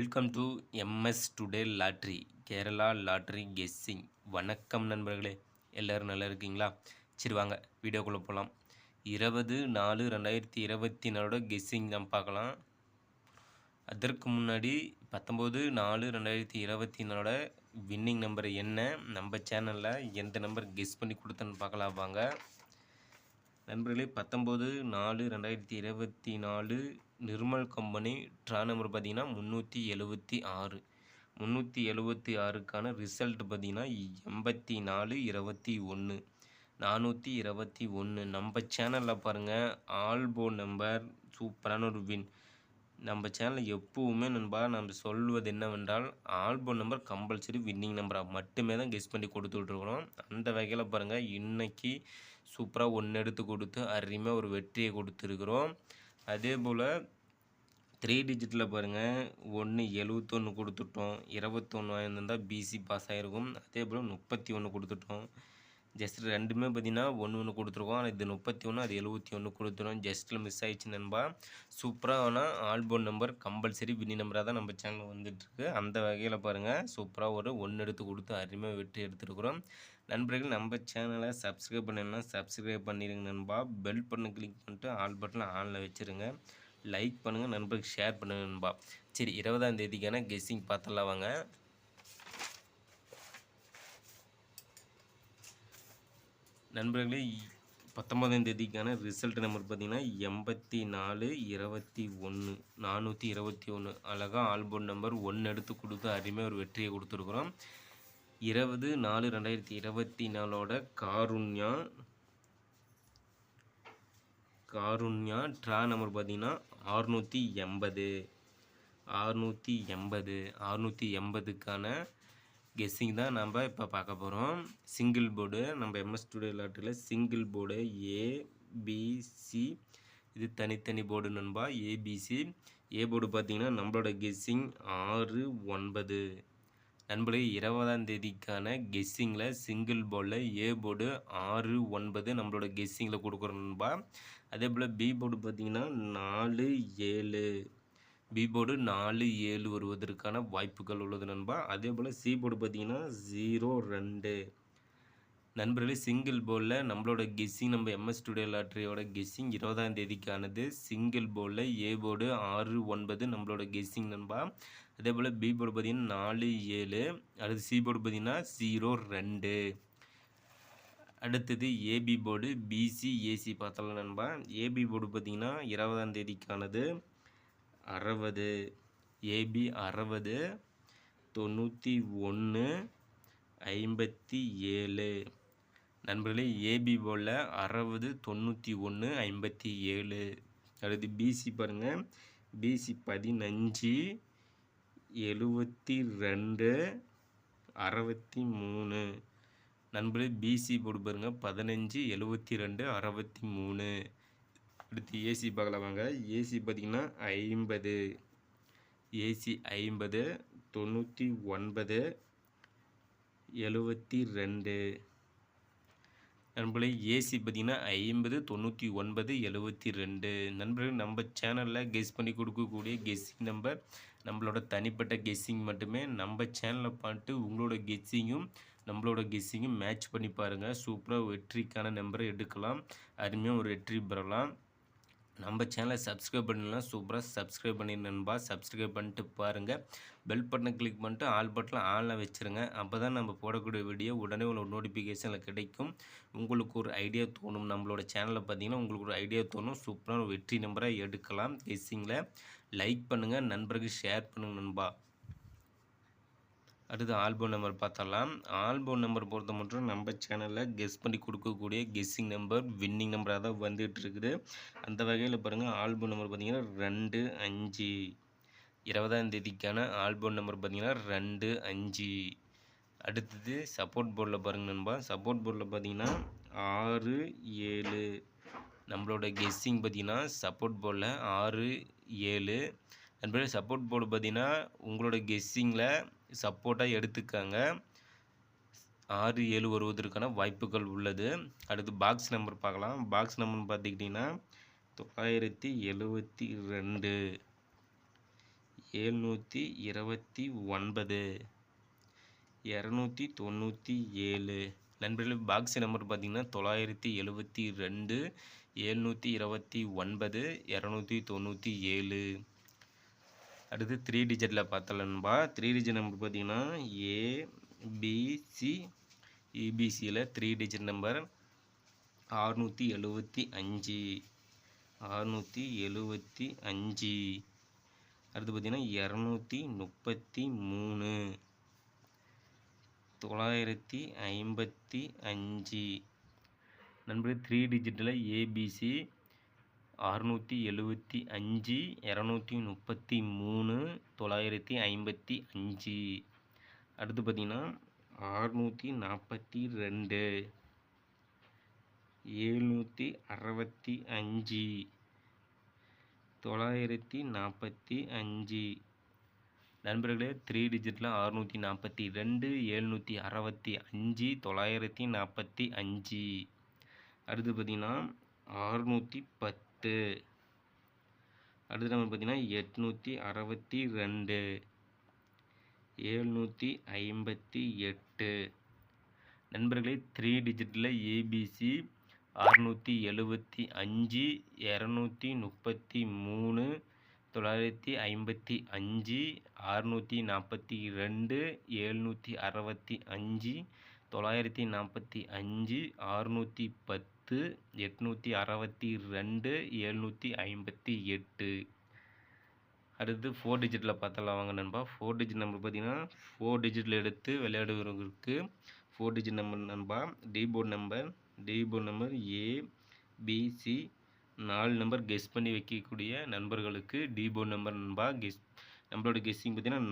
Welcome to MS today lottery Kerala lottery guessing. வணக்கம் நண்பர்களே, எல்லோரும் நல்லா இருக்கீங்களா? சரி வாங்க வீடியோக்குள்ளே போகலாம். 20/4/2024 கெஸ்ஸிங் தான் பார்க்கலாம். அதற்கு முன்னாடி 19/4/2024 வின்னிங் நம்பர் என்ன, நம்ம சேனலில் எந்த நம்பர் கெஸ் பண்ணி கொடுத்தேன்னு பார்க்கலாம் வாங்க நண்பர்களே. 19/4/2024 நிர்மல் கம்பெனி ட்ரா நம்பர் பார்த்தீங்கன்னா 376. 376க்கான ரிசல்ட் பார்த்தீங்கன்னா 84/21. 421. நம்ம சேனலில் பாருங்கள், ஆல்போ நம்பர் சூப்பரான ஒரு வின். நம்ம சேனலில் எப்போவுமே நம்ம சொல்வது என்னவென்றால், ஆல்போ நம்பர் கம்பல்சரி வின்னிங் நம்பராக மட்டுமே தான் கெஸ் பண்ணி கொடுத்துட்ருக்குறோம். அந்த வகையில் பாருங்கள், இன்றைக்கி சூப்பராக ஒன்று எடுத்து கொடுத்து அருமையாக ஒரு வெற்றியை கொடுத்துருக்குறோம். அதே போல் 3 டிஜிட்டில் பாருங்கள், 171 கொடுத்துட்டோம். 21 வாங்கியிருந்தால் பிசி பாஸ் ஆகிருக்கும். அதே போல் 31 கொடுத்துட்டோம். ஜஸ்ட் ரெண்டுமே பார்த்திங்கன்னா 1 கொடுத்துருக்கோம். ஆனால் இது 31, அது 71 கொடுத்துரும். ஜஸ்ட்டில் மிஸ் ஆகிடுச்சு நண்பா. சூப்பரான ஆல்போன் நம்பர் கம்பல்சரி வின்னி நம்பராக தான் நம்ம சேனல் வந்துட்டுருக்கு. அந்த வகையில் பாருங்கள், சூப்பராக ஒரு 1 எடுத்து கொடுத்து அருமையாக வெற்றி எடுத்துருக்குறோம். நண்பர்கள், நம்ம சேனலை சப்ஸ்கிரைப் பண்ணணும்னா சப்ஸ்கிரைப் பண்ணிடுங்க நண்பா. பெல் பட்டனை கிளிக் பண்ணிட்டு ஆல் பட்டனை ஆனில் வச்சுருங்க. லைக் பண்ணுங்கள் நண்பர்களுக்கு, ஷேர் பண்ணுங்க நண்பா. சரி, 20ஆம் தேதிக்கான கெஸ்ஸிங் பார்த்துடலாம் வாங்க. நண்பர்களே, 19ஆம் தேதிக்கான ரிசல்ட் நம்பர் பார்த்தீங்கன்னா 84/21. 421 அழகாக ஆல்போன் நம்பர் 1 எடுத்து கொடுத்து அருமையாக ஒரு வெற்றியை கொடுத்துருக்குறோம். 20/4/2024 காருண்யா ட்ரா நம்பர் பார்த்தீங்கன்னா 680. 680க்கான கெஸ்ஸிங் தான் நம்ம இப்போ பார்க்க போகிறோம். சிங்கிள் போர்டு, நம்ம எம்எஸ் ஸ்டுடியோ லாட்டரியில் சிங்கிள் போர்டு ஏபிசி, இது தனித்தனி போர்டு நண்பா. ஏபிசி ஏ போர்டு பார்த்தீங்கன்னா நம்மளோட கெஸ்ஸிங் 6-9. நண்பர்களே, 20ஆம் தேதிக்கான கெஸ்ஸிங்கில் சிங்கிள் போர்டில் ஏ போர்டு 6-9 நம்மளோட கெஸ்ஸிங்கில் கொடுக்குறோம் நண்பா. அதே போல் பி போர்டு பார்த்தீங்கன்னா 4-7. பி போர்டு 4-7 வருவதற்கான வாய்ப்புகள் உள்ளது நண்பா. அதே போல் சி போர்டு பார்த்தீங்கன்னா 0-2. நண்பர்களே, சிங்கிள் போர்டில் நம்மளோட கெஸ்ஸிங், நம்ம எம்எஸ் ஸ்டுடியோ லாட்டரியோட கெஸ்ஸிங் 20ஆம் தேதிக்கானது. சிங்கிள் போர்டில் ஏ போர்டு 6-9 நம்மளோட கெஸ்ஸிங் நண்பா. அதே போல் பி போர்டு பார்த்தீங்கன்னா 4-7. அடுத்து சி போர்டு பார்த்தீங்கன்னா 0-2. அடுத்தது ஏபி போர்டு பிசி ஏசி பார்த்தலாம் நண்பா. ஏபி போர்டு பார்த்தீங்கன்னா 20ஆம் தேதிக்கானது 60. ஏபி 60, 91, 57. நண்பர்களே, ஏபி போர்டில் 60, 91, 57. அடுத்து பிசி பாருங்கள், பிசி 15, 72, 63. நண்பர்களே, பிசி போர்டு பாருங்கள் 15, 72, 63. அடுத்து ஏசி பார்க்கலாம் வாங்க. ஏசி பார்த்திங்கன்னா 50. ஏசி 50, 99, 72. நண்பர்களே, ஏசி பார்த்திங்கன்னா 50, 99, 72. நண்பர்கள், நம்ம சேனலில் கெஸ் பண்ணி கொடுக்கக்கூடிய கெஸ்ஸிங் நம்பர் நம்மளோட தனிப்பட்ட கெஸ்ஸிங் மட்டுமே. நம்ம சேனலில் பார்த்து உங்களோட கெஸ்ஸிங்கும் நம்மளோட கெஸ்ஸிங்கும் மேட்ச் பண்ணி பாருங்கள். சூப்பராக வெற்றிக்கான நம்பரை எடுக்கலாம், அருமையாக ஒரு வெற்றி பெறலாம். நம்ம சேனலை சப்ஸ்கிரைப் பண்ணலாம், சூப்பராக சப்ஸ்கிரைப் பண்ணிடு நண்பா. சப்ஸ்கிரைப் பண்ணிட்டு பாருங்கள். பெல் பட்டனை கிளிக் பண்ணிட்டு ஆல் பட்டனை ஆனில் வச்சுருங்க. அப்போ தான் நம்ம போடக்கூடிய வீடியோ உடனே ஒரு நோட்டிஃபிகேஷனில் கிடைக்கும். உங்களுக்கு ஒரு ஐடியா தோணும், நம்மளோட சேனலில் பார்த்தீங்கன்னா உங்களுக்கு ஒரு ஐடியா தோணும், சூப்பரான ஒரு வெற்றி நம்பராக எடுக்கலாம். கெஸ்ஸிங்கில் லைக் பண்ணுங்கள், நண்பர்களுக்கு ஷேர் பண்ணுங்கள் நண்பா. அடுத்து ஆல்பம் நம்பர் பார்த்தலாம். ஆல்பம் நம்பர் பொறுத்த மட்டும் நம்ம சேனலில் கெஸ் பண்ணி கொடுக்கக்கூடிய கெஸ்ஸிங் நம்பர் வின்னிங் நம்பராக தான் வந்துட்டு இருக்குது. அந்த வகையில் பாருங்கள், ஆல்பம் நம்பர் பார்த்திங்கன்னா 2-5. 20ஆம் தேதிக்கான ஆல்பம் நம்பர் பார்த்திங்கன்னா 2-5. அடுத்தது சப்போர்ட் போர்டில் பாருங்கள் நண்பா. சப்போர்ட் போர்டில் பார்த்திங்கன்னா 6-7. நம்மளோட கெஸ்ஸிங் பார்த்திங்கன்னா சப்போர்ட் போர்டில் 6-7. நண்பர்களே, சப்போர்ட் போர்டு பார்த்திங்கன்னா உங்களோட கெஸ்ஸிங்கில் சப்போர்ட்டாக எடுத்துக்காங்க. 6-7 வருவதற்கான வாய்ப்புகள் உள்ளது. அடுத்து பாக்ஸ் நம்பர் பார்க்கலாம். பாக்ஸ் நம்பர்னு பார்த்துக்கிட்டிங்கன்னா 972. 729 297. நண்பர்களே பாக்ஸ் நம்பர் பார்த்தீங்கன்னா 972 729 297. அடுத்து 3 டிஜிட்டில் பார்த்தலன்பா. 3 டிஜிட் நம்பர் பார்த்தீங்கன்னா ஏபிசி இபிசியில் 3 டிஜிட் நம்பர் 675. அடுத்து பார்த்தீங்கன்னா 233 955. நண்பர்களே 3 டிஜிட்டில் ஏபிசி 675 233 955. அடுத்து பார்த்தீங்கன்னா 642 765 945. நண்பர்களே 3 டிஜிட்டில் 642 765 945. அடுத்து பார்த்தீங்கன்னா 610. அடுத்து நம்பர் பார்த்தீங்கன்னா 862 758. நண்பர்களே 3 டிஜிட்டில் ஏபிசி 675 233 955 642 765 945 610 862 758. அடுத்து 4 டிஜிட்டில் பார்த்தலாம் வாங்க நண்பா. 4 டிஜிட் நம்பர் பார்த்தீங்கன்னா 4 டிஜிட்டில் எடுத்து விளையாடுகிறவங்களுக்கு 4 டிஜிட் நம்பர் நண்பா. Deport number ABC 4 number guess பண்ணி வைக்கக்கூடிய நண்பர்களுக்கு டீபோர்ட் நம்பர் நண்பா. நம்மளோட கெஸ்ஸிங் பார்த்தீங்கன்னா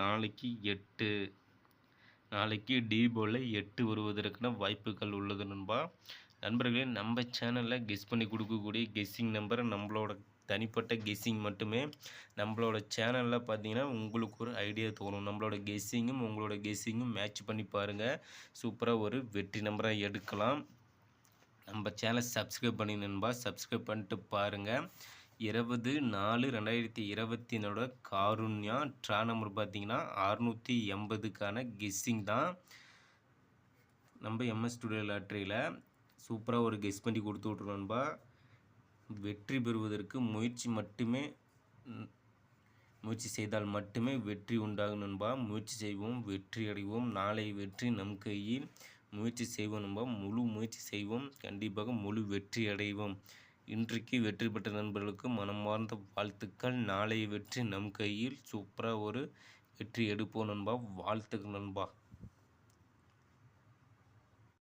நாளைக்கு டீபோர்டில் 8 வருவதற்கான வாய்ப்புகள் உள்ளது நண்பா. நண்பர்களே நம்ம சேனலில் கெஸ் பண்ணி கொடுக்கக்கூடிய கெஸ்ஸிங் நம்பர் நம்மளோட தனிப்பட்ட கெஸ்ஸிங் மட்டுமே. நம்மளோட சேனலில் பார்த்தீங்கன்னா உங்களுக்கு ஒரு ஐடியா தோணும். நம்மளோட கெஸ்ஸிங்கும் உங்களோட கெஸ்ஸிங்கும் மேட்ச் பண்ணி பாருங்கள். சூப்பராக ஒரு வெற்றி நம்பராக எடுக்கலாம். நம்ம சேனலை சப்ஸ்கிரைப் பண்ணி நண்பா. சப்ஸ்கிரைப் பண்ணிட்டு பாருங்கள். 20/4/2024 காருண்யா ட்ரா நம்பர் பார்த்தீங்கன்னா 680க்கான கெஸ்ஸிங் தான். நம்ம எம்எஸ் ஸ்டுடியோ லாட்டரியில் சூப்பராக ஒரு கெஸ் பண்ணி கொடுத்து விட்ருவோம் நண்பா. வெற்றி பெறுவதற்கு முயற்சி செய்தால் மட்டுமே வெற்றி உண்டாகும் நண்பா. முயற்சி செய்வோம், வெற்றி அடைவோம். நாளை வெற்றி நம் கையில். முயற்சி செய்வோம் நண்பா. முழு முயற்சி செய்வோம், கண்டிப்பாக முழு வெற்றி அடைவோம். இன்றைக்கு வெற்றி பெற்ற நண்பர்களுக்கு மனமார்ந்த வாழ்த்துக்கள். நாளை வெற்றி நம் கையில். சூப்பராக ஒரு வெற்றி எடுப்போம் நண்பா. வாழ்த்துக்கள் நண்பா.